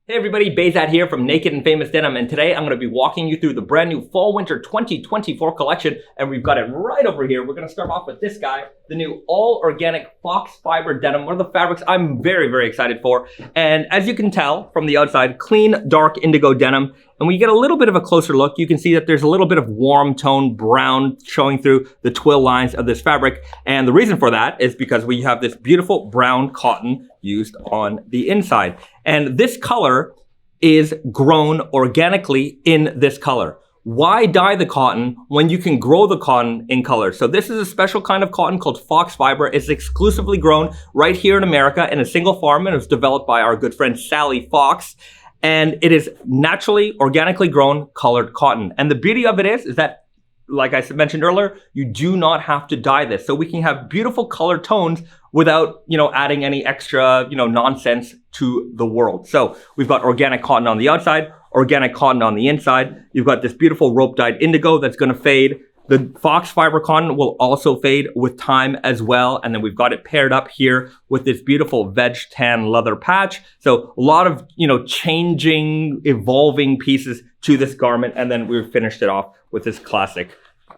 Hey everybody, Bayzat here from Naked and Famous Denim, and today I'm going to be walking you through the brand new Fall/Winter 2024 collection, and we've got it right over here. We're going to start off with this guy, the new all-organic Foxfibre denim, one of the fabrics I'm very excited for. And as you can tell from the outside, clean, dark indigo denim. And when you get a little bit of a closer look, you can see that there's a little bit of warm tone brown showing through the twill lines of this fabric. And the reason for that is because we have this beautiful brown cotton used on the inside. And this color is grown organically in this color. Why dye the cotton when you can grow the cotton in color? So this is a special kind of cotton called Foxfibre. It's exclusively grown right here in America in a single farm, and it was developed by our good friend Sally Fox. And it is naturally, organically grown colored cotton. And the beauty of it is that, like I mentioned earlier, you do not have to dye this. So we can have beautiful color tones without, adding any extra, nonsense to the world. So we've got organic cotton on the outside, organic cotton on the inside. You've got this beautiful rope dyed indigo that's going to fade. The Foxfibre cotton will also fade with time as well. And then we've got it paired up here with this beautiful veg tan leather patch. So a lot of, changing, evolving pieces to this garment. And then we've finished it off with this classic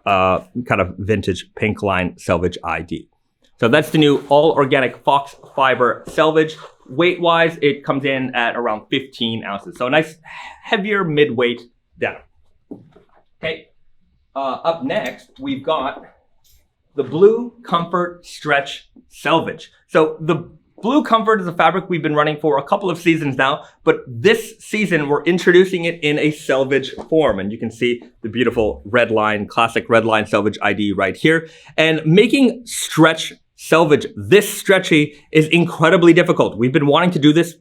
kind of vintage pink line Selvedge ID. So that's the new all organic Foxfibre Selvedge. Weight-wise, it comes in at around 15 ounces. So a nice heavier mid-weight denim. Okay. Up next, we've got the Blue Comfort Stretch Selvedge. So the Blue Comfort is a fabric we've been running for a couple of seasons now, but this season we're introducing it in a Selvedge form. And you can see the beautiful red line, classic red line Selvedge ID right here. And making stretch Selvedge this stretchy is incredibly difficult. We've been wanting to do this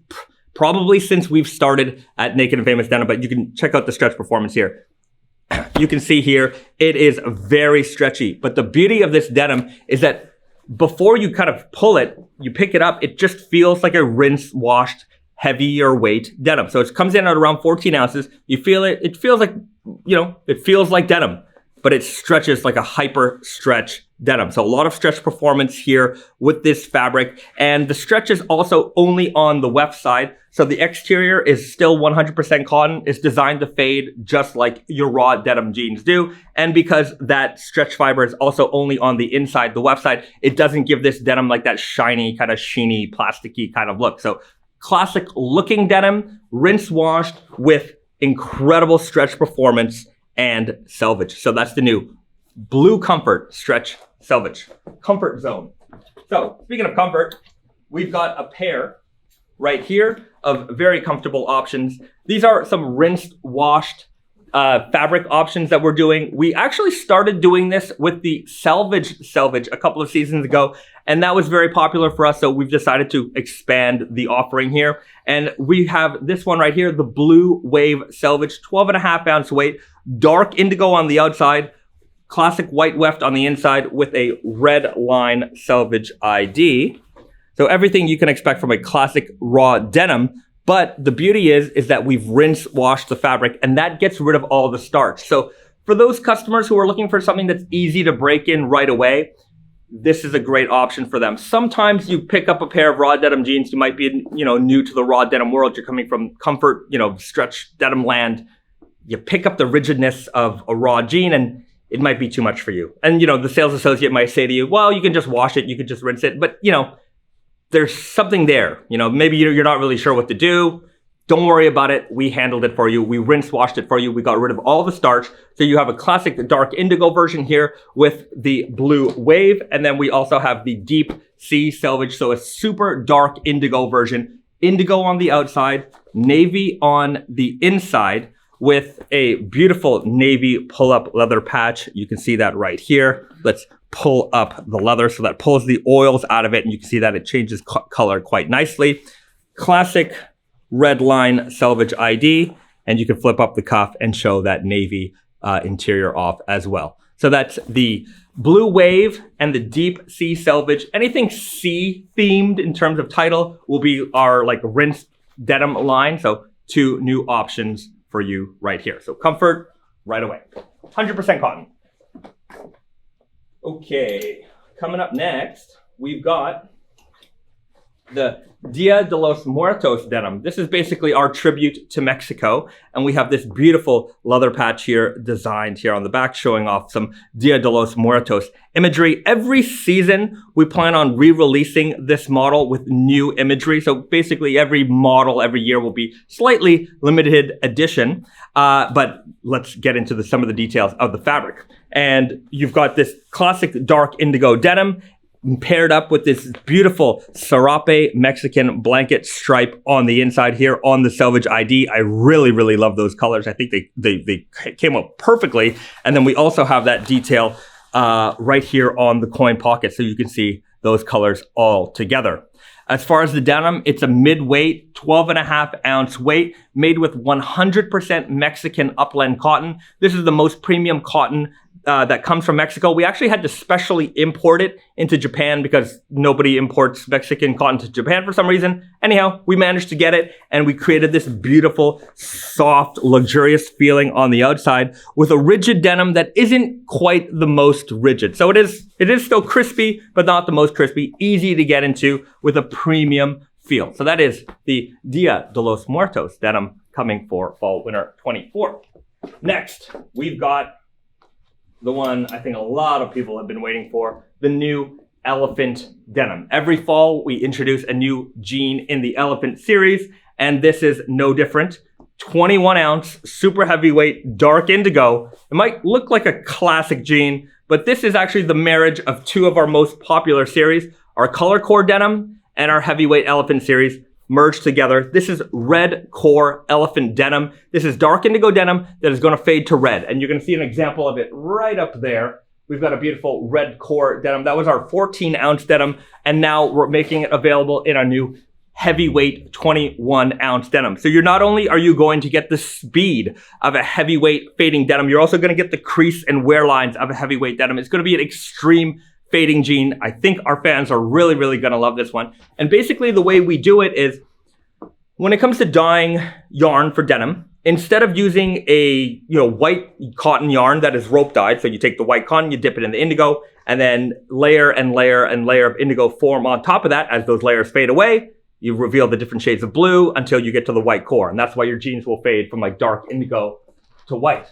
probably since we've started at Naked and Famous Denim, but you can check out the stretch performance here. You can see here, it is very stretchy. But the beauty of this denim is that before you kind of pull it, you pick it up, it just feels like a rinse washed, heavier weight denim. So it comes in at around 14 ounces. You feel it, it feels like, it feels like denim, but it stretches like a hyper stretch denim. So a lot of stretch performance here with this fabric. And the stretch is also only on the weft side. So the exterior is still 100% cotton. It's designed to fade just like your raw denim jeans do. And because that stretch fiber is also only on the inside, the weft side, it doesn't give this denim like that shiny, kind of sheeny, plasticky kind of look. So classic looking denim, rinse washed with incredible stretch performance and Selvedge. So that's the new Blue Comfort Stretch Selvedge. Comfort zone. So speaking of comfort, we've got a pair right here of very comfortable options. These are some rinsed, washed fabric options that we're doing. We actually started doing this with the Selvedge a couple of seasons ago, and that was very popular for us. So we've decided to expand the offering here. And we have this one right here, the Blue Wave Selvedge, 12.5 ounce weight, dark indigo on the outside, classic white weft on the inside with a red line Selvedge ID. So everything you can expect from a classic raw denim, but the beauty is that we've rinse washed the fabric, and that gets rid of all the starch. So for those customers who are looking for something that's easy to break in right away, this is a great option for them. Sometimes you pick up a pair of raw denim jeans, you might be, new to the raw denim world. You're coming from comfort, stretch denim land. You pick up the rigidness of a raw jean and it might be too much for you. And, the sales associate might say to you, well, you can just wash it. You can just rinse it. But, there's something there. Maybe you're not really sure what to do. Don't worry about it. We handled it for you. We rinse washed it for you. We got rid of all the starch. So you have a classic dark indigo version here with the Blue Wave. And then we also have the Deep Sea Selvedge. So a super dark indigo version. Indigo on the outside, navy on the inside with a beautiful navy pull-up leather patch. You can see that right here. Let's pull up the leather so that pulls the oils out of it, and you can see that it changes color quite nicely. Classic red line Selvedge ID, and you can flip up the cuff and show that navy interior off as well. So that's the Blue Wave and the Deep Sea Selvedge. Anything sea themed in terms of title will be our rinse denim line. So two new options for you right here. So comfort right away. 100% cotton. Okay, coming up next, we've got the Dia de los Muertos denim. This is basically our tribute to Mexico. And we have this beautiful leather patch here designed here on the back, showing off some Dia de los Muertos imagery. Every season, we plan on re-releasing this model with new imagery. So basically every model every year will be slightly limited edition. But let's get into some of the details of the fabric. And you've got this classic dark indigo denim paired up with this beautiful serape Mexican blanket stripe on the inside here on the Selvedge ID. I really, really love those colors. I think they came out perfectly. And then we also have that detail right here on the coin pocket, so you can see those colors all together. As far as the denim, it's a mid-weight, 12.5-ounce weight, made with 100% Mexican upland cotton. This is the most premium cotton that comes from Mexico. We actually had to specially import it into Japan because nobody imports Mexican cotton to Japan for some reason. Anyhow, we managed to get it, and we created this beautiful, soft, luxurious feeling on the outside with a rigid denim that isn't quite the most rigid. So it is still crispy, but not the most crispy, easy to get into with a premium feel. So that is the Dia de los Muertos denim coming for fall winter 24. Next, we've got the one I think a lot of people have been waiting for, the new elephant denim. Every fall, we introduce a new jean in the elephant series, and this is no different. 21-ounce, super heavyweight, dark indigo. It might look like a classic jean, but this is actually the marriage of two of our most popular series, our color core denim and our heavyweight elephant series merged together. This is red core elephant denim. This is dark indigo denim that is going to fade to red. And you're going to see an example of it right up there. We've got a beautiful red core denim. That was our 14-ounce denim. And now we're making it available in our new heavyweight 21-ounce denim. So you're not only are you going to get the speed of a heavyweight fading denim, you're also going to get the crease and wear lines of a heavyweight denim. It's going to be an extreme fading jean. I think our fans are really, really going to love this one. And basically the way we do it is when it comes to dyeing yarn for denim, instead of using a white cotton yarn that is rope dyed, so you take the white cotton, you dip it in the indigo, and then layer and layer and layer of indigo form on top of that. As those layers fade away, you reveal the different shades of blue until you get to the white core. And that's why your jeans will fade from like dark indigo to white.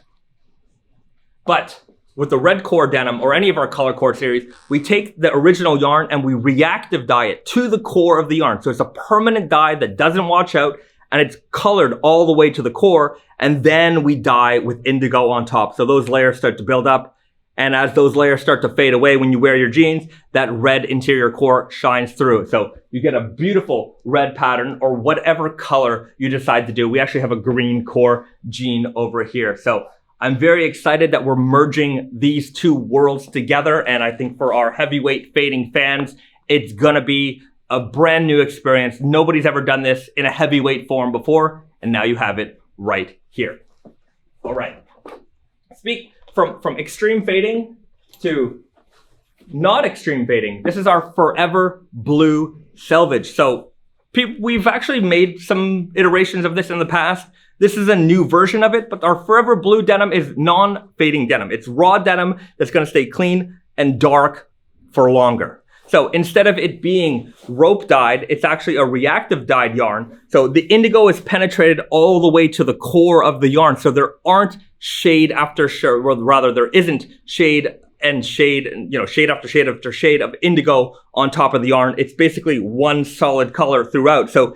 But with the red core denim or any of our color core series, we take the original yarn and we reactive dye it to the core of the yarn. So it's a permanent dye that doesn't wash out, and it's colored all the way to the core. And then we dye with indigo on top. So those layers start to build up. And as those layers start to fade away when you wear your jeans, that red interior core shines through. So you get a beautiful red pattern or whatever color you decide to do. We actually have a green core jean over here. So I'm very excited that we're merging these two worlds together. And I think for our heavyweight fading fans, it's gonna be a brand new experience. Nobody's ever done this in a heavyweight form before, and now you have it right here. All right. Speak from extreme fading to not extreme fading. This is our Forever Blue Selvedge. So we've actually made some iterations of this in the past. This is a new version of it, but our Forever Blue denim is non-fading denim. It's raw denim that's going to stay clean and dark for longer. So instead of it being rope dyed, it's actually a reactive dyed yarn. So the indigo is penetrated all the way to the core of the yarn. So there aren't shade after shade, or rather there isn't shade and shade, shade after shade after shade of indigo on top of the yarn. It's basically one solid color throughout. So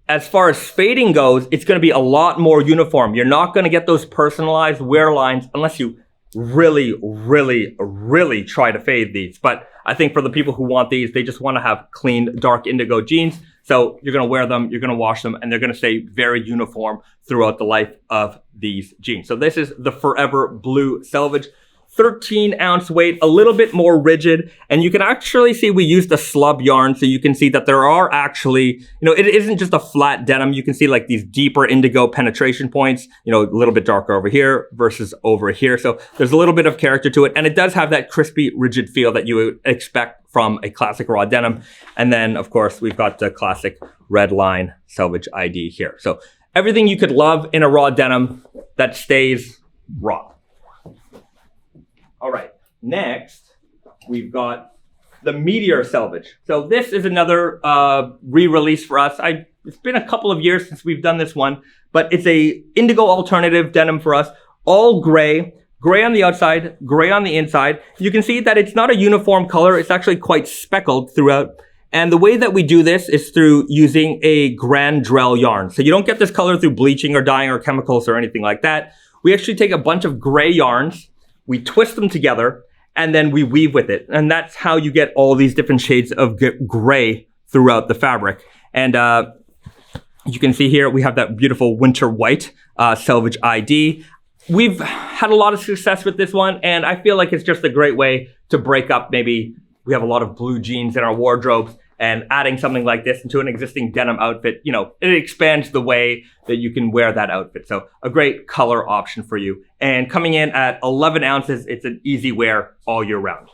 as far as fading goes, it's going to be a lot more uniform. You're not going to get those personalized wear lines unless you really, really, really try to fade these. But I think for the people who want these, they just want to have clean, dark indigo jeans. So you're going to wear them, you're going to wash them, and they're going to stay very uniform throughout the life of these jeans. So this is the Forever Blue Selvedge. 13-ounce weight, a little bit more rigid, and you can actually see we used a slub yarn, so you can see that there are actually, it isn't just a flat denim. You can see like these deeper indigo penetration points, a little bit darker over here versus over here. So there's a little bit of character to it, and it does have that crispy, rigid feel that you would expect from a classic raw denim. And then, of course, we've got the classic red line Selvedge ID here. So everything you could love in a raw denim that stays raw. All right, next, we've got the Meteor Selvedge. So this is another re-release for us. It's been a couple of years since we've done this one, but it's a indigo alternative denim for us, all gray. Gray on the outside, gray on the inside. You can see that it's not a uniform color. It's actually quite speckled throughout. And the way that we do this is through using a Grandrel yarn. So you don't get this color through bleaching or dyeing or chemicals or anything like that. We actually take a bunch of gray yarns, we twist them together, and then we weave with it. And that's how you get all these different shades of gray throughout the fabric. And you can see here, we have that beautiful winter white Selvedge ID. We've had a lot of success with this one, and I feel like it's just a great way to break up. Maybe we have a lot of blue jeans in our wardrobes, and adding something like this into an existing denim outfit, you know, it expands the way that you can wear that outfit. So a great color option for you. And coming in at 11 ounces, it's an easy wear all year round.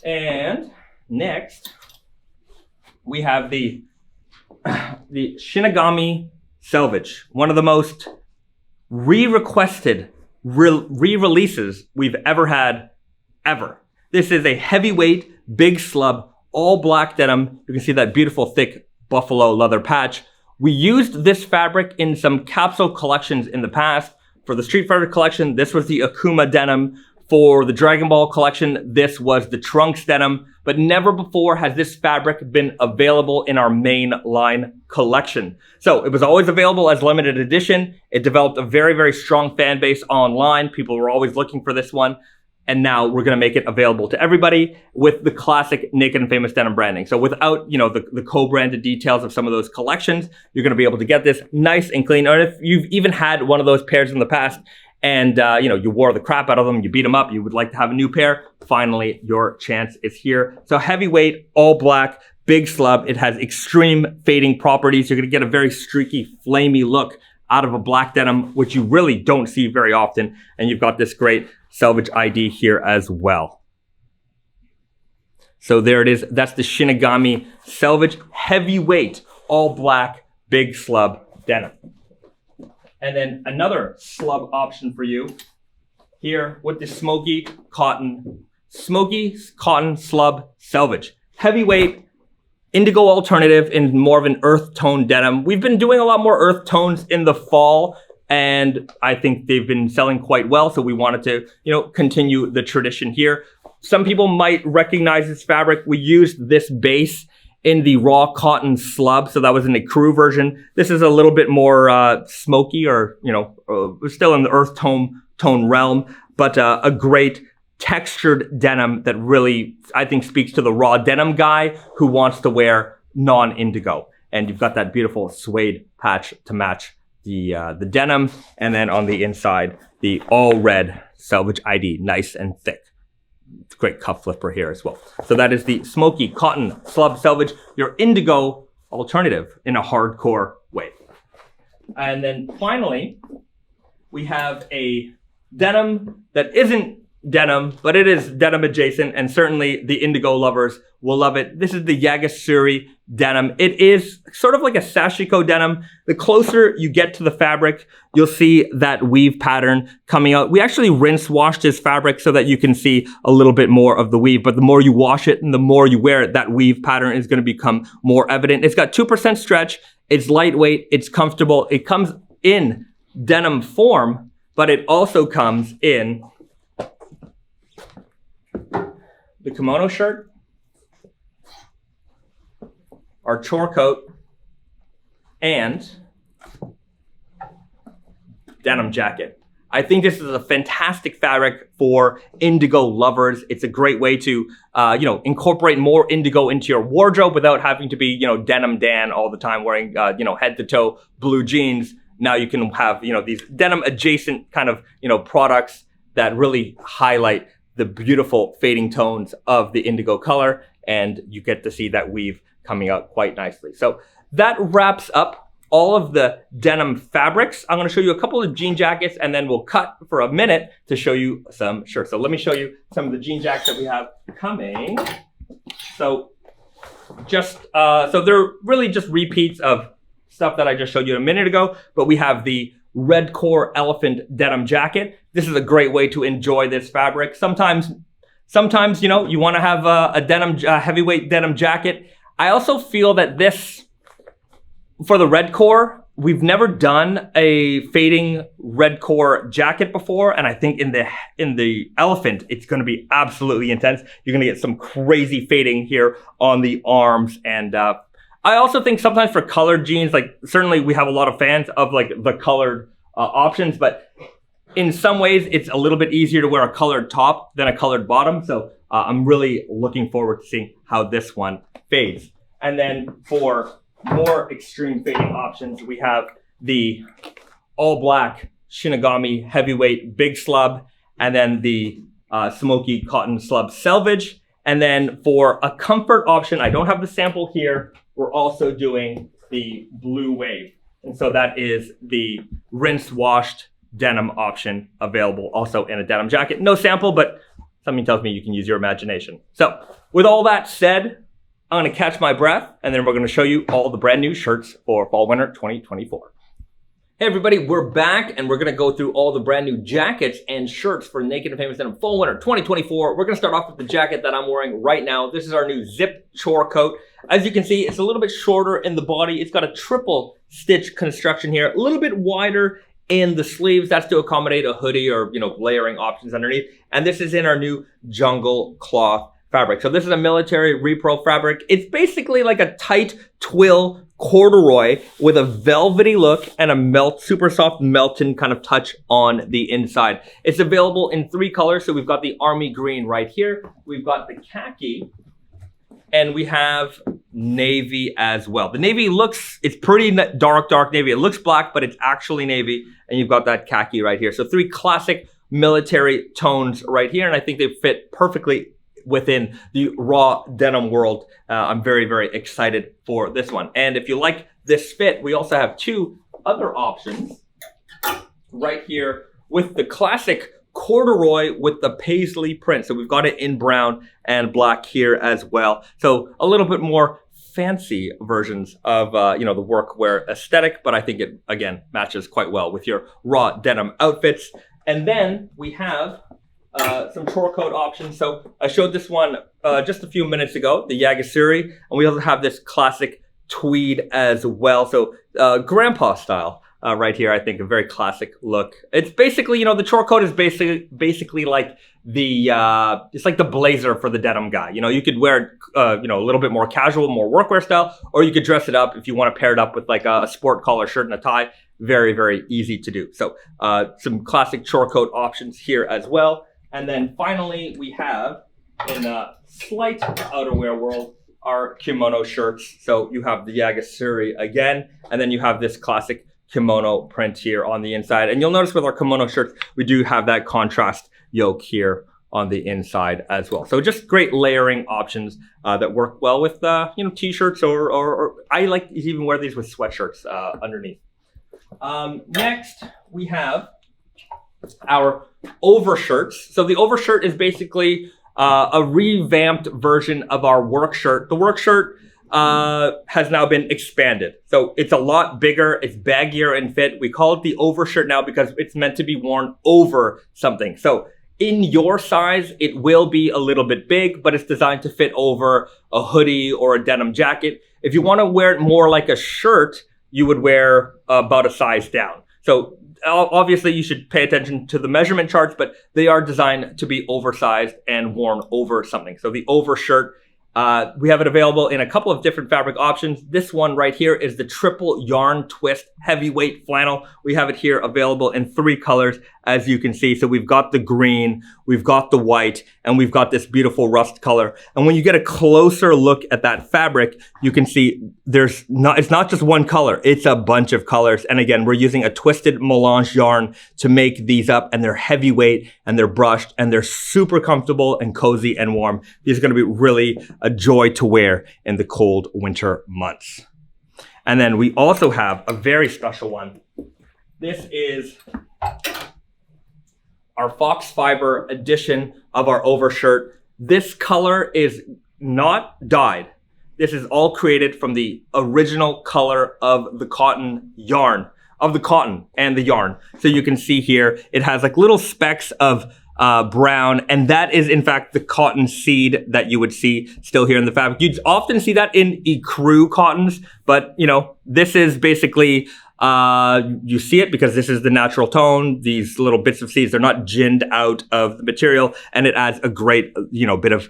And next, we have the Shinigami Selvedge, one of the most re-requested re-releases we've ever had, ever. This is a heavyweight, big slub, all black denim. You can see that beautiful, thick buffalo leather patch. We used this fabric in some capsule collections in the past. For the Street Fighter collection, this was the Akuma denim. For the Dragon Ball collection, this was the Trunks denim. But never before has this fabric been available in our main line collection. So it was always available as limited edition. It developed a very, very strong fan base online. People were always looking for this one. And now we're going to make it available to everybody with the classic Naked and Famous denim branding. So without, you know, the co-branded details of some of those collections, you're going to be able to get this nice and clean. Or if you've even had one of those pairs in the past and, you know, you wore the crap out of them, you beat them up, you would like to have a new pair, finally, your chance is here. So heavyweight, all black, big slub. It has extreme fading properties. You're going to get a very streaky, flamey look out of a black denim, which you really don't see very often. And you've got this great Selvedge ID here as well. So there it is. That's the Shinigami Selvedge heavyweight, all black, big slub denim. And then another slub option for you here with the Smokey cotton slub Selvedge. Heavyweight, indigo alternative in more of an earth tone denim. We've been doing a lot more earth tones in the fall, and I think they've been selling quite well. So we wanted to, you know, continue the tradition here. Some people might recognize this fabric. We used this base in the raw cotton slub. So that was in the crew version. This is a little bit more smoky, or, you know, still in the earth tone realm, but a great textured denim that really, I think, speaks to the raw denim guy who wants to wear non-indigo. And you've got that beautiful suede patch to match the denim, and then on the inside, the all red Selvedge ID, nice and thick. It's a great cuff flipper here as well. So that is the Smokey Cotton Slub Selvedge, your indigo alternative in a hardcore way. And then finally, we have a denim that isn't denim, but it is denim adjacent, and certainly the indigo lovers will love it. This is the Yagasuri Denim. It is sort of like a sashiko denim. The closer you get to the fabric, you'll see that weave pattern coming out. We actually rinse wash this fabric so that you can see a little bit more of the weave, but the more you wash it and the more you wear it, that weave pattern is going to become more evident. It's got 2% stretch. It's lightweight. It's comfortable. It comes in denim form, but it also comes in the kimono shirt, our chore coat, and denim jacket. I think this is a fantastic fabric for indigo lovers. It's a great way to, you know, incorporate more indigo into your wardrobe without having to be, you know, denim Dan all the time, wearing, you know, head to toe blue jeans. Now you can have, you know, these denim adjacent kind of, you know, products that really highlight the beautiful fading tones of the indigo color, and you get to see that weave coming out quite nicely. So that wraps up all of the denim fabrics. I'm going to show you a couple of jean jackets, and then we'll cut for a minute to show you some shirts. So let me show you some of the jean jackets that we have coming. So so they're really just repeats of stuff that I just showed you a minute ago, but we have the red core elephant denim jacket. This is a great way to enjoy this fabric. Sometimes Sometimes, you know, you want to have a denim, heavyweight denim jacket. I also feel that this, for the red core, we've never done a fading red core jacket before, and I think in the elephant, it's going to be absolutely intense. You're going to get some crazy fading here on the arms, and I also think sometimes for colored jeans, like certainly we have a lot of fans of like the colored options, but in some ways it's a little bit easier to wear a colored top than a colored bottom. So I'm really looking forward to seeing how this one fades. And then for more extreme fading options, we have the all black Shinigami heavyweight big slub, and then the Smokey cotton slub selvage. And then for a comfort option, I don't have the sample here, we're also doing the blue wave. And so that is the rinse washed denim option available also in a denim jacket. No sample, but something tells me you can use your imagination. So with all that said, I'm going to catch my breath, and then we're going to show you all the brand new shirts for fall winter 2024. Hey everybody, we're back, and we're going to go through all the brand new jackets and shirts for Naked and Famous Denim fall winter 2024. We're going to start off with the jacket that I'm wearing right now. This is our new zip chore coat. As you can see, it's a little bit shorter in the body. It's got a triple stitch construction here, a little bit wider in the sleeves. That's to accommodate a hoodie or, you know, layering options underneath. And this is in our new jungle cloth fabric. So this is a military repro fabric. It's basically like a tight twill corduroy with a velvety look and a super soft melton kind of touch on the inside. It's available in 3 colors. So we've got the army green right here. We've got the khaki, and we have navy as well. The navy it's pretty dark navy. It looks black, but it's actually navy. And you've got that khaki right here. So 3 classic military tones right here. And I think they fit perfectly within the raw denim world. I'm very, very excited for this one. And if you like this fit, we also have 2 other options right here with the classic corduroy with the paisley print. So we've got it in brown and black here as well. So a little bit more fancy versions of you know, the workwear aesthetic, but I think it again matches quite well with your raw denim outfits. And then we have some chore coat options. So I showed this one just a few minutes ago, the Yagasuri, and we also have this classic tweed as well. So grandpa style right here. I think a very classic look. It's basically, you know, the chore coat is basically like the it's like the blazer for the denim guy. You know, you could wear it, you know, a little bit more casual, more workwear style, or you could dress it up if you want to pair it up with like a sport collar shirt and a tie. Very, very easy to do. So some classic chore coat options here as well. And then finally, we have, in the slight outerwear world, our kimono shirts. So you have the Yagasuri again, and then you have this classic kimono print here on the inside. And you'll notice with our kimono shirts, we do have that contrast yoke here on the inside as well. So just great layering options that work well with, you know, t-shirts or I like to even wear these with sweatshirts underneath. Next, we have our overshirts. So the overshirt is basically a revamped version of our work shirt. The work shirt has now been expanded. So it's a lot bigger, it's baggier in fit. We call it the overshirt now because it's meant to be worn over something. So in your size, it will be a little bit big, but it's designed to fit over a hoodie or a denim jacket. If you want to wear it more like a shirt, you would wear about a size down. So obviously you should pay attention to the measurement charts, but they are designed to be oversized and worn over something. So the overshirt, we have it available in a couple of different fabric options. This one right here is the triple yarn twist heavyweight flannel. We have it here available in 3 colors, as you can see. So we've got the green, we've got the white, and we've got this beautiful rust color. And when you get a closer look at that fabric, you can see it's not just one color, it's a bunch of colors. And again, we're using a twisted melange yarn to make these up, and they're heavyweight and they're brushed and they're super comfortable and cozy and warm. These are gonna be really a joy to wear in the cold winter months. And then we also have a very special one. This is our Foxfibre edition of our overshirt. This color is not dyed. This is all created from the original color of the cotton yarn, of the cotton and the yarn. So you can see here, it has like little specks of brown, and that is in fact the cotton seed that you would see still here in the fabric. You'd often see that in ecru cottons, but you know, this is basically you see it because this is the natural tone. These little bits of seeds, they're not ginned out of the material, and it adds a great, you know, bit of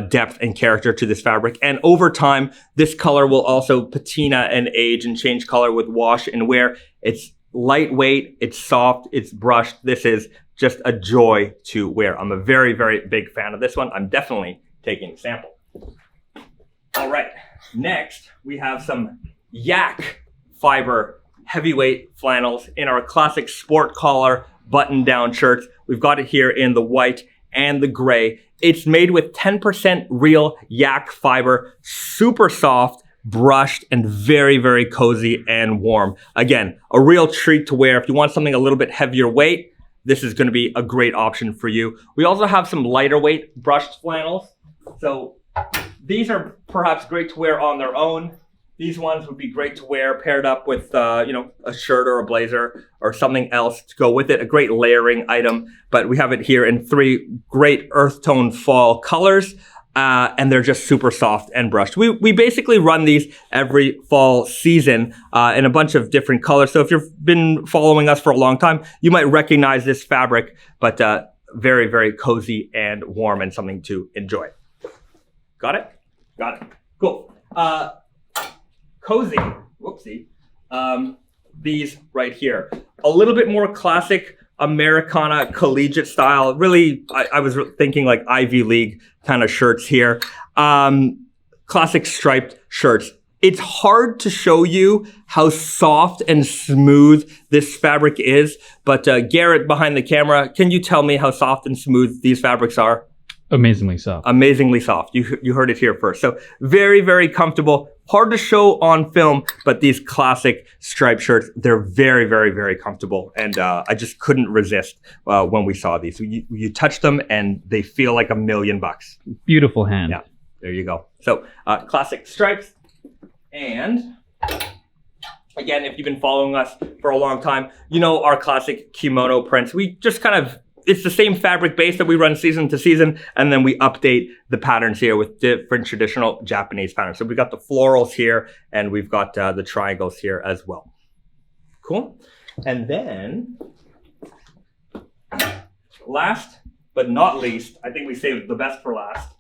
depth and character to this fabric. And over time, this color will also patina and age and change color with wash and wear. It's lightweight, it's soft, it's brushed. This is just a joy to wear. I'm a very, very big fan of this one. I'm definitely taking a sample. All right, next we have some yak fiber heavyweight flannels in our classic sport collar button-down shirts. We've got it here in the white and the gray. It's made with 10% real yak fiber, super soft, brushed, and very, very cozy and warm. Again, a real treat to wear. If you want something a little bit heavier weight, this is going to be a great option for you. We also have some lighter weight brushed flannels. So these are perhaps great to wear on their own. These ones would be great to wear paired up with, you know, a shirt or a blazer or something else to go with it. A great layering item. But we have it here in 3 great earth tone fall colors. And they're just super soft and brushed. We basically run these every fall season in a bunch of different colors. So if you've been following us for a long time, you might recognize this fabric, but very, very cozy and warm and something to enjoy. Got it? Got it. Cool. Cozy. Whoopsie. These right here. A little bit more classic Americana collegiate style. Really, I was thinking like Ivy League kind of shirts here. Classic striped shirts. It's hard to show you how soft and smooth this fabric is, but Garrett behind the camera, can you tell me how soft and smooth these fabrics are? Amazingly soft. Amazingly soft. You heard it here first. So very, very comfortable. Hard to show on film, but these classic striped shirts, they're very, very, very comfortable. And I just couldn't resist when we saw these. You touch them and they feel like $1,000,000. Beautiful hand. Yeah, there you go. So classic stripes. And again, if you've been following us for a long time, you know our classic kimono prints. We just kind of, it's the same fabric base that we run season to season, and then we update the patterns here with different traditional Japanese patterns. So we've got the florals here, and we've got the triangles here as well. Cool. And then, last but not least, I think we saved the best for last,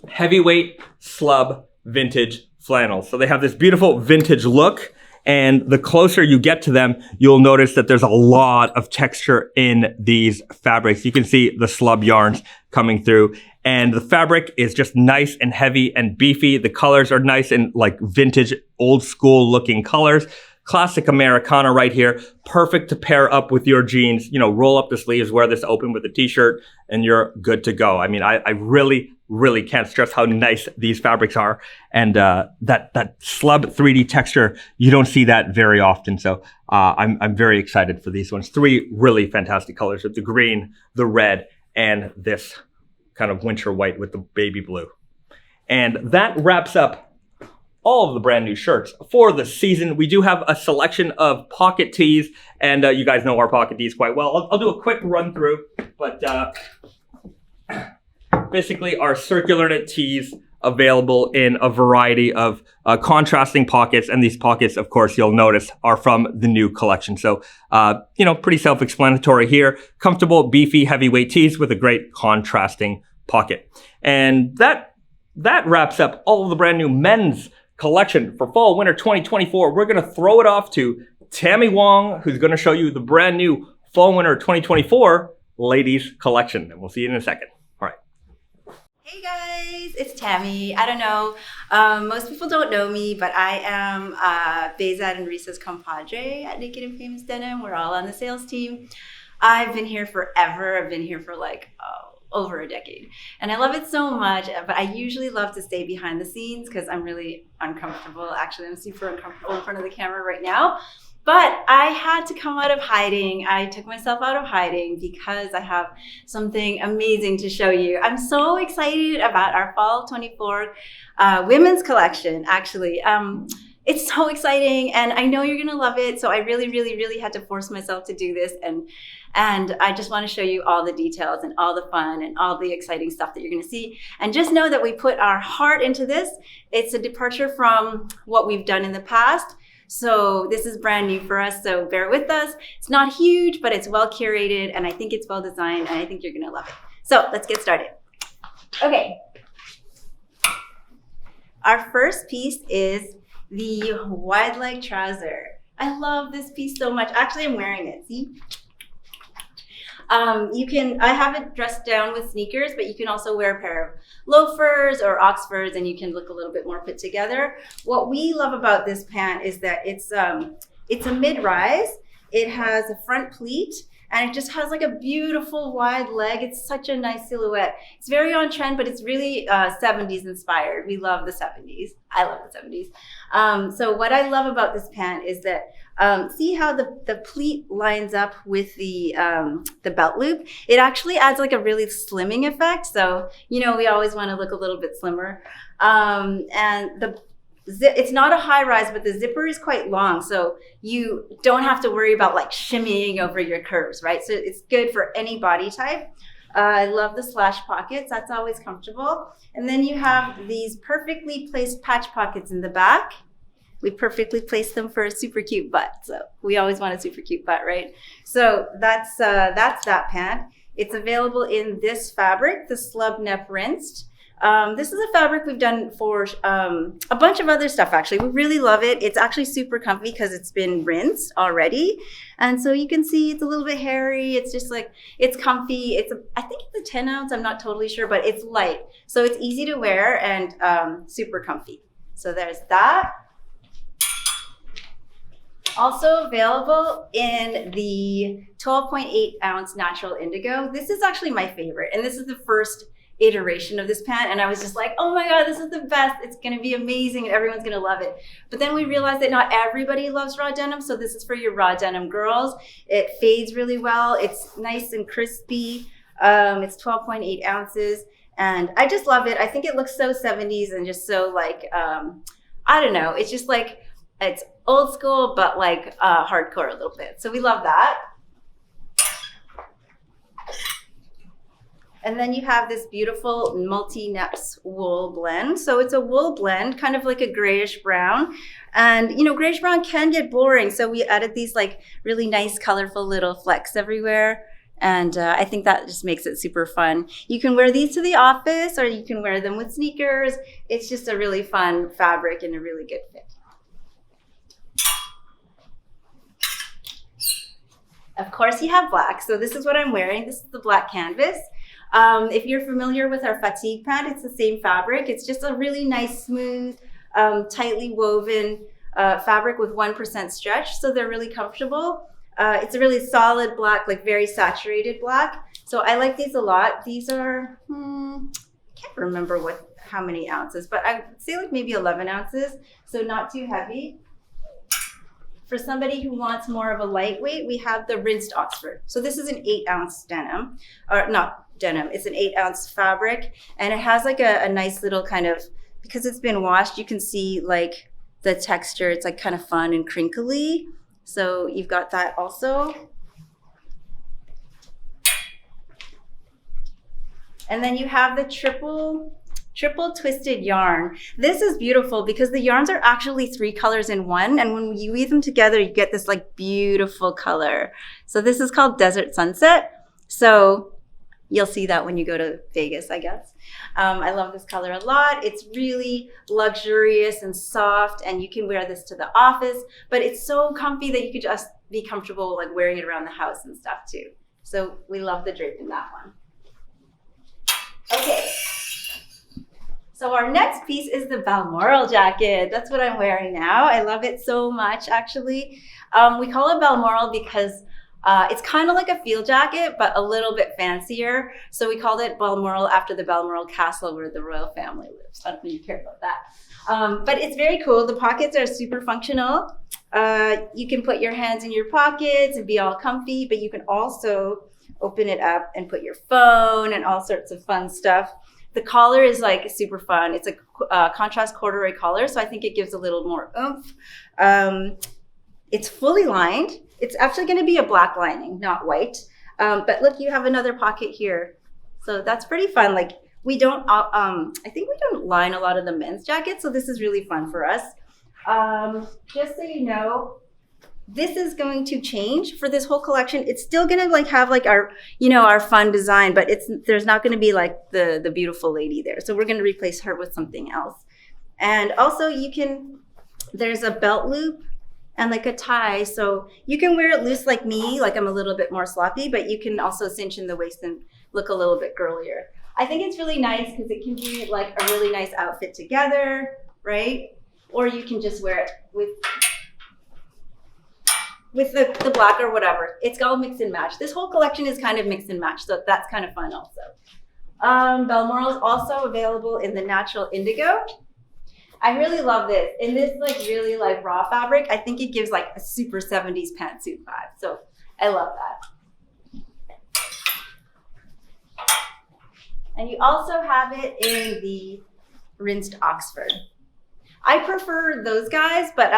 heavyweight slub vintage flannels. So they have this beautiful vintage look. And the closer you get to them, you'll notice that there's a lot of texture in these fabrics. You can see the slub yarns coming through. And the fabric is just nice and heavy and beefy. The colors are nice and like vintage, old school looking colors. Classic Americana right here. Perfect to pair up with your jeans. You know, roll up the sleeves, wear this open with a t-shirt, and you're good to go. I mean, I really can't stress how nice these fabrics are. And that slub 3D texture, you don't see that very often. So I'm very excited for these ones. 3 really fantastic colors with the green, the red, and this kind of winter white with the baby blue. And that wraps up all of the brand new shirts for the season. We do have a selection of pocket tees, and you guys know our pocket tees quite well. I'll do a quick run through, but basically our circular knit tees available in a variety of contrasting pockets, and these pockets, of course, you'll notice are from the new collection. So, you know, pretty self-explanatory here. Comfortable, beefy, heavyweight tees with a great contrasting pocket. And that wraps up all of the brand new men's collection for fall winter 2024. We're going to throw it off to Tammy Wong, who's going to show you the brand new fall winter 2024 ladies collection. And we'll see you in a second. All right. Hey guys, it's Tammy. I don't know, most people don't know me, but I am Bezat and Risa's compadre at Naked and Famous Denim. We're all on the sales team. I've been here forever. I've been here for like over a decade. And I love it so much, but I usually love to stay behind the scenes because I'm really uncomfortable. Actually, I'm super uncomfortable in front of the camera right now. But I had to come out of hiding. I took myself out of hiding because I have something amazing to show you. I'm so excited about our fall 24 women's collection, actually. it's so exciting, and I know you're gonna love it. So I really had to force myself to do this, and I just want to show you all the details and all the fun and all the exciting stuff that you're gonna see. And just know that we put our heart into this. It's a departure from what we've done in the past. So this is brand new for us, so bear with us. It's not huge, but it's well curated, and I think it's well designed, and I think you're gonna love it. So let's get started. Okay. Our first piece is the wide leg trouser. I love this piece so much. Actually, I'm wearing it, see? I have it dressed down with sneakers, but you can also wear a pair of loafers or Oxfords, and you can look a little bit more put together. What we love about this pant is that it's a mid-rise. It has a front pleat, and it just has like a beautiful wide leg. It's such a nice silhouette. It's very on trend, but it's really 70s inspired. We love the 70s. I love the 70s. So what I love about this pant is that, see how the pleat lines up with the belt loop? It actually adds like a really slimming effect. So, we always want to look a little bit slimmer. And it's not a high rise, but the zipper is quite long. So you don't have to worry about like shimmying over your curves, right? So it's good for any body type. I love the slash pockets. That's always comfortable. And then you have these perfectly placed patch pockets in the back. We perfectly placed them for a super cute butt. So we always want a super cute butt, right? So that's that pant. It's available in this fabric, the Slub Nep Rinsed. This is a fabric we've done for a bunch of other stuff, actually. We really love it. It's actually super comfy because it's been rinsed already. And so you can see it's a little bit hairy. It's just like, it's comfy. I think it's a 10 ounce. I'm not totally sure, but it's light. So it's easy to wear and super comfy. So there's that. Also available in the 12.8 ounce natural indigo. This is actually my favorite. And this is the first iteration of this pant, and I was just like, oh my god, this is the best. It's gonna be amazing and everyone's gonna love it. But then we realized that not everybody loves raw denim, so this is for your raw denim girls. It fades really well. It's nice and crispy. It's 12.8 ounces, and I just love it. I think it looks so 70s and just so like, I don't know. It's just like, it's old school, but like hardcore a little bit. So we love that. And then you have this beautiful multi-neps wool blend. So it's a wool blend, kind of like a grayish brown. And grayish brown can get boring. So we added these like really nice, colorful little flecks everywhere. And I think that just makes it super fun. You can wear these to the office, or you can wear them with sneakers. It's just a really fun fabric and a really good fit. Of course, you have black. So this is what I'm wearing. This is the black canvas. If you're familiar with our fatigue pant, it's the same fabric. It's just a really nice, smooth, tightly woven fabric with 1% stretch. So they're really comfortable. It's a really solid black, like very saturated black. So I like these a lot. These are, I can't remember how many ounces, but I would say like maybe 11 ounces. So not too heavy. For somebody who wants more of a lightweight, we have the rinsed Oxford. So this is an 8 ounce denim, or not denim, it's an 8 ounce fabric. And it has like a nice little kind of, because it's been washed, you can see like the texture. It's like kind of fun and crinkly. So you've got that also. And then you have the triple twisted yarn. This is beautiful because the yarns are actually 3 colors in one, and when you weave them together, you get this like beautiful color. So this is called Desert Sunset. So you'll see that when you go to Vegas, I guess. I love this color a lot. It's really luxurious and soft, and you can wear this to the office, but it's so comfy that you could just be comfortable like wearing it around the house and stuff too. So we love the drape in that one. Okay. So our next piece is the Balmoral Jacket. That's what I'm wearing now. I love it so much, actually. We call it Balmoral because it's kind of like a field jacket, but a little bit fancier. So we called it Balmoral after the Balmoral Castle where the royal family lives. I don't know if you care about that. But it's very cool. The pockets are super functional. You can put your hands in your pockets and be all comfy, but you can also open it up and put your phone and all sorts of fun stuff. The collar is like super fun. It's a contrast corduroy collar, so I think it gives a little more oomph. It's fully lined. It's actually going to be a black lining, not white. But look, you have another pocket here. So that's pretty fun. Like we don't, I think we don't line a lot of the men's jackets. So this is really fun for us. Just so you know, this is going to change for this whole collection. It's still going to like have like our, our fun design, but there's not going to be like the beautiful lady there. So we're going to replace her with something else. And also there's a belt loop and like a tie. So you can wear it loose like me, like I'm a little bit more sloppy, but you can also cinch in the waist and look a little bit girlier. I think it's really nice because it can be like a really nice outfit together, right? Or you can just wear it with the black or whatever. It's all mix and match. This whole collection is kind of mix and match, so that's kind of fun also. Balmoral is also available in the natural indigo. I really love this. In this like really like raw fabric, I think it gives like a super 70s pantsuit vibe. So I love that. And you also have it in the rinsed Oxford. I prefer those guys, but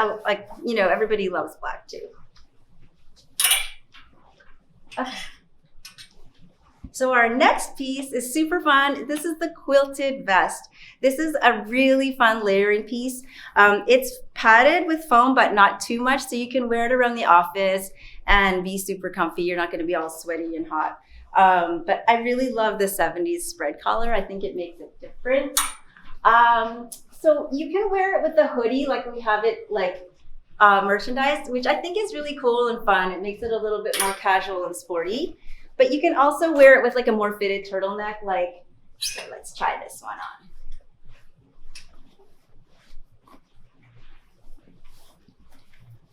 everybody loves black too. Okay. So our next piece is super fun. This is the Quilted Vest. This is a really fun layering piece. It's padded with foam, but not too much, so you can wear it around the office and be super comfy. You're not going to be all sweaty and hot. But I really love the 70s spread collar. I think it makes it different. So you can wear it with the hoodie, like we have it like merchandise, which I think is really cool and fun. It makes it a little bit more casual and sporty. But you can also wear it with like a more fitted turtleneck. Like, okay, let's try this one on.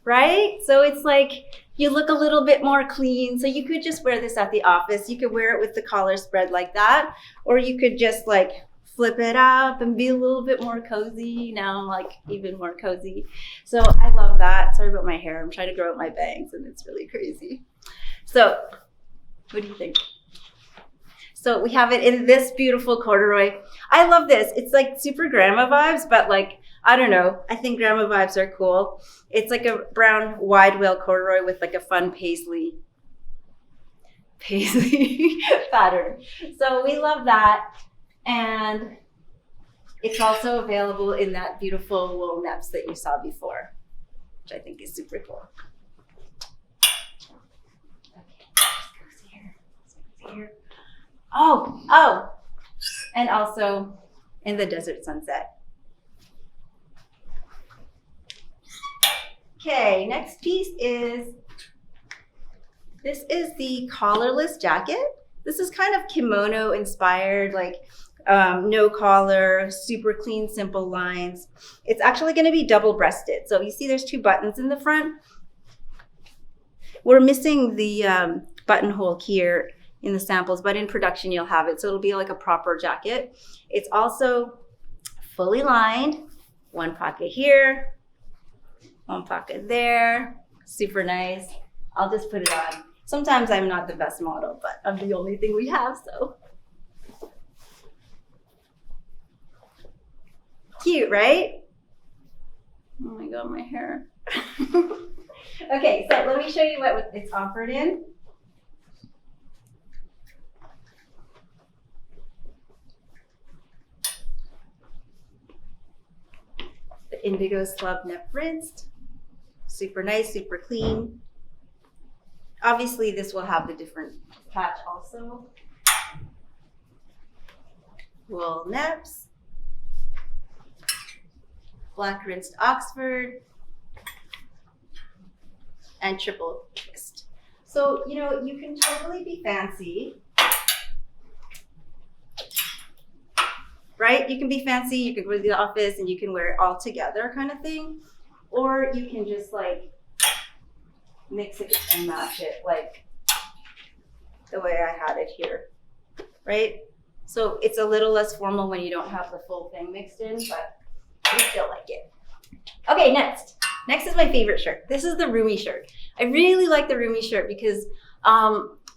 Right? So it's like you look a little bit more clean. So you could just wear this at the office. You could wear it with the collar spread like that, or you could just like flip it up and be a little bit more cozy. Now I'm like even more cozy. So I love that. Sorry about my hair. I'm trying to grow out my bangs and it's really crazy. So what do you think? So we have it in this beautiful corduroy. I love this. It's like super grandma vibes, but like, I don't know. I think grandma vibes are cool. It's like a brown wide wale corduroy with like a fun paisley pattern. So we love that. And it's also available in that beautiful wool neps that you saw before, which I think is super cool. Here. Oh, and also in the Desert Sunset. Okay, next piece is the Collarless Jacket. This is kind of kimono inspired, like no collar, super clean, simple lines. It's actually going to be double breasted. So you see there's 2 buttons in the front. We're missing the buttonhole here in the samples, but in production you'll have it. So it'll be like a proper jacket. It's also fully lined. 1 pocket here, 1 pocket there. Super nice. I'll just put it on. Sometimes I'm not the best model, but I'm the only thing we have, so. Cute, right? Oh my God, my hair. Okay, so let me show you what it's offered in. The indigo slub nep rinsed. Super nice, super clean. Obviously, this will have the different patch also. Wool neps. Black rinsed Oxford. And triple twist. So, you can totally be fancy. Right? You can be fancy, you can go to the office and you can wear it all together kind of thing. Or you can just like mix it and match it like the way I had it here, right? So it's a little less formal when you don't have the full thing mixed in, but I still like it. Okay, next. Next is my favorite shirt. This is the Roomy Shirt. I really like the Roomy Shirt because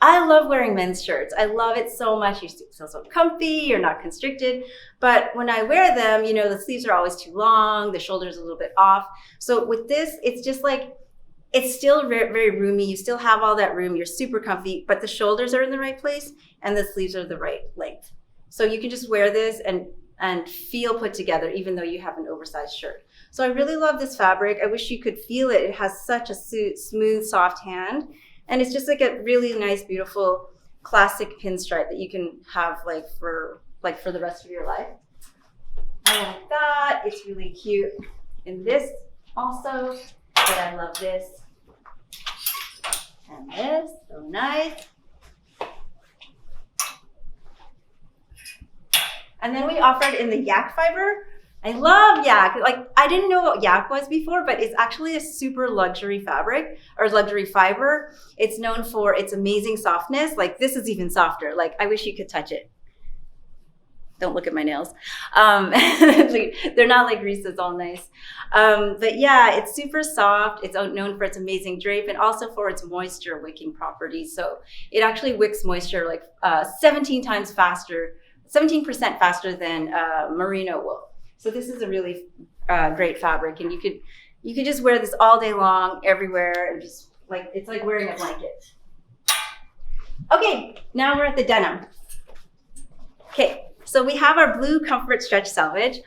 I love wearing men's shirts. I love it so much. You feel so comfy, you're not constricted. But when I wear them, you know, the sleeves are always too long, the shoulders a little bit off. So with this, it's just like, it's still very, very roomy. You still have all that room. You're super comfy, but the shoulders are in the right place and the sleeves are the right length. So you can just wear this and feel put together, even though you have an oversized shirt. So I really love this fabric. I wish you could feel it. It has such a smooth, soft hand. And it's just like a really nice, beautiful, classic pinstripe that you can have like for the rest of your life. I like that. It's really cute in this also, but I love this. And this, so nice. And then we offered in the yak fiber. I love yak. Like, I didn't know what yak was before, but it's actually a super luxury fabric or luxury fiber. It's known for its amazing softness. Like, this is even softer. Like, I wish you could touch it. Don't look at my nails. They're not like Risa's all nice. But yeah, it's super soft. It's known for its amazing drape and also for its moisture wicking properties. So it actually wicks moisture like 17% faster than merino wool. So this is a really great fabric, and you could just wear this all day long, everywhere, and just like it's like wearing a blanket. Okay, now we're at the denim. Okay, so we have our blue comfort stretch selvage.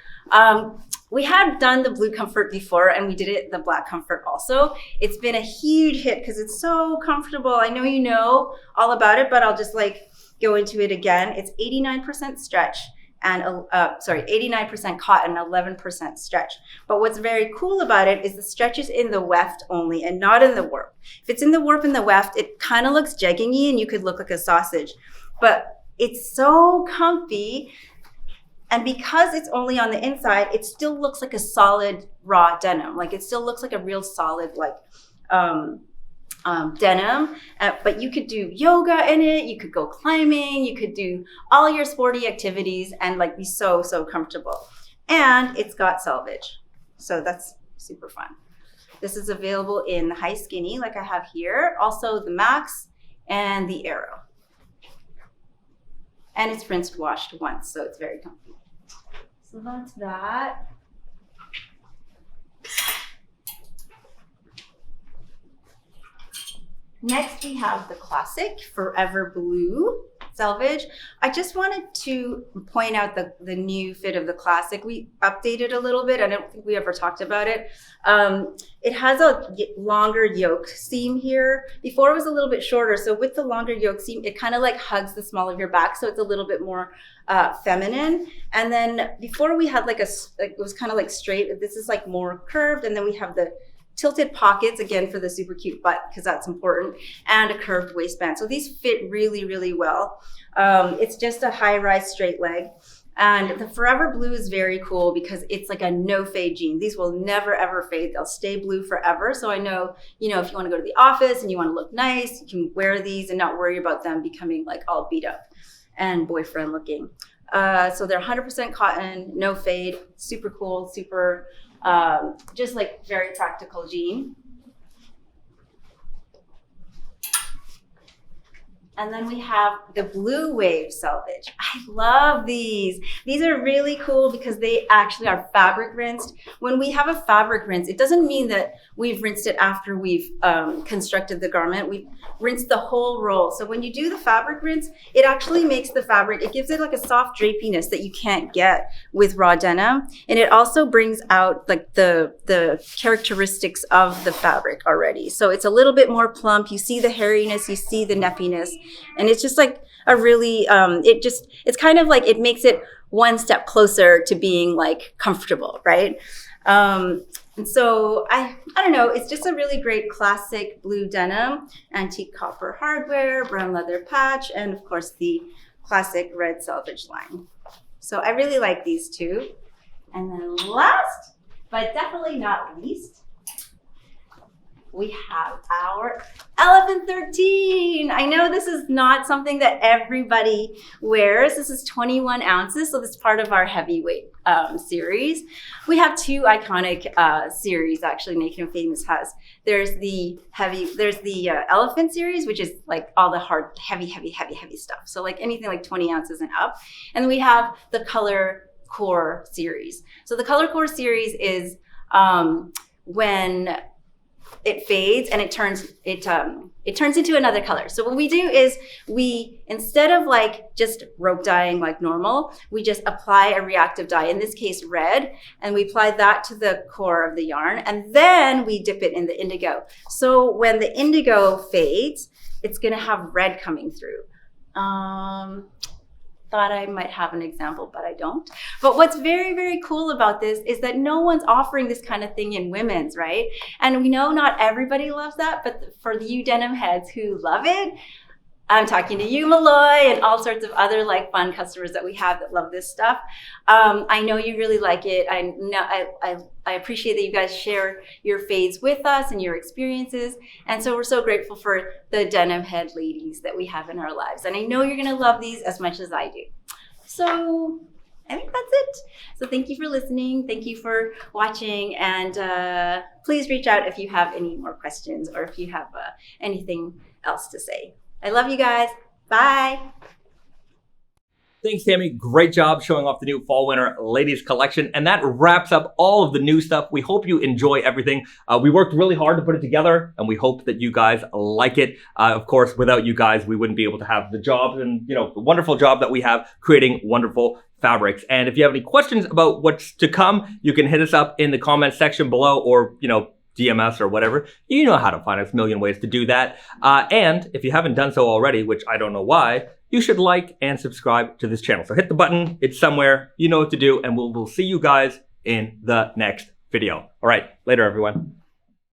We had done the blue comfort before, and we did it the black comfort also. It's been a huge hit because it's so comfortable. I know you know all about it, but I'll just like go into it again. It's 89% stretch. And 89% cotton, 11% stretch. But what's very cool about it is the stretch is in the weft only and not in the warp. If it's in the warp and the weft, it kind of looks jegging-y and you could look like a sausage. But it's so comfy. And because it's only on the inside, it still looks like a solid raw denim. Like it still looks like a real solid like denim, but you could do yoga in it, you could go climbing, you could do all your sporty activities and like be so comfortable. And it's got selvage, so that's super fun. This is available in the high skinny like I have here, also the max and the arrow. And it's rinsed washed once, so it's very comfy. So that's that. Next, we have the classic Forever Blue Selvedge. I just wanted to point out the new fit of the classic. We updated a little bit. I don't think we ever talked about it. It has a longer yoke seam here. Before it was a little bit shorter. So with the longer yoke seam, it kind of like hugs the small of your back. So it's a little bit more feminine. And then before we had it was kind of like straight. This is like more curved. And then we have the tilted pockets, again, for the super cute butt, because that's important, and a curved waistband. So these fit really, really well. It's just a high-rise straight leg. And the Forever Blue is very cool because it's like a no-fade jean. These will never, ever fade. They'll stay blue forever. So I know, if you want to go to the office and you want to look nice, you can wear these and not worry about them becoming like all beat up and boyfriend looking. So they're 100% cotton, no fade, super cool, super just like very practical jean. And then we have the Blue Wave Selvedge. I love these. These are really cool because they actually are fabric rinsed. When we have a fabric rinse, it doesn't mean that we've rinsed it after we've constructed the garment. We've rinsed the whole roll. So when you do the fabric rinse, it actually makes the fabric, it gives it like a soft drapiness that you can't get with raw denim. And it also brings out like the characteristics of the fabric already. So it's a little bit more plump. You see the hairiness, you see the neppiness. And it's just like a really, it's kind of like, it makes it one step closer to being like comfortable, right? And so I don't know, it's just a really great classic blue denim, antique copper hardware, brown leather patch, and of course the classic red selvage line. So I really like these two. And then last, but definitely not least, we have our Elephant 13. I know this is not something that everybody wears. This is 21 ounces, so this is part of our heavyweight series. We have two iconic series actually Naked and Famous has. There's the Elephant series, which is like all the hard, heavy stuff. So like anything like 20 ounces and up. And then we have the Color Core series. So the Color Core series is when it fades and it turns into another color. So what we do is we, instead of like just rope dyeing like normal, we just apply a reactive dye, in this case red, and we apply that to the core of the yarn, and then we dip it in the indigo. So when the indigo fades, it's gonna have red coming through. Thought I might have an example, but I don't. But what's very cool about this is that no one's offering this kind of thing in women's, right? And we know not everybody loves that, but for you denim heads who love it, I'm talking to you, Malloy, and all sorts of other like fun customers that we have that love this stuff. I know you really like it. I appreciate that you guys share your fades with us and your experiences. And so we're so grateful for the denim head ladies that we have in our lives. And I know you're gonna love these as much as I do. So I think that's it. So thank you for listening. Thank you for watching. And please reach out if you have any more questions or if you have anything else to say. I love you guys. Bye. Thanks, Tammy. Great job showing off the new fall winter ladies collection. And that wraps up all of the new stuff. We hope you enjoy everything. We worked really hard to put it together, and we hope that you guys like it. Of course, without you guys, we wouldn't be able to have the job and, the wonderful job that we have creating wonderful fabrics. And if you have any questions about what's to come, you can hit us up in the comments section below, or, DMS or whatever. You know how to find us, a million ways to do that. And if you haven't done so already, which I don't know why, you should like and subscribe to this channel. So hit the button, it's somewhere, you know what to do, and we'll see you guys in the next video. All right, later everyone.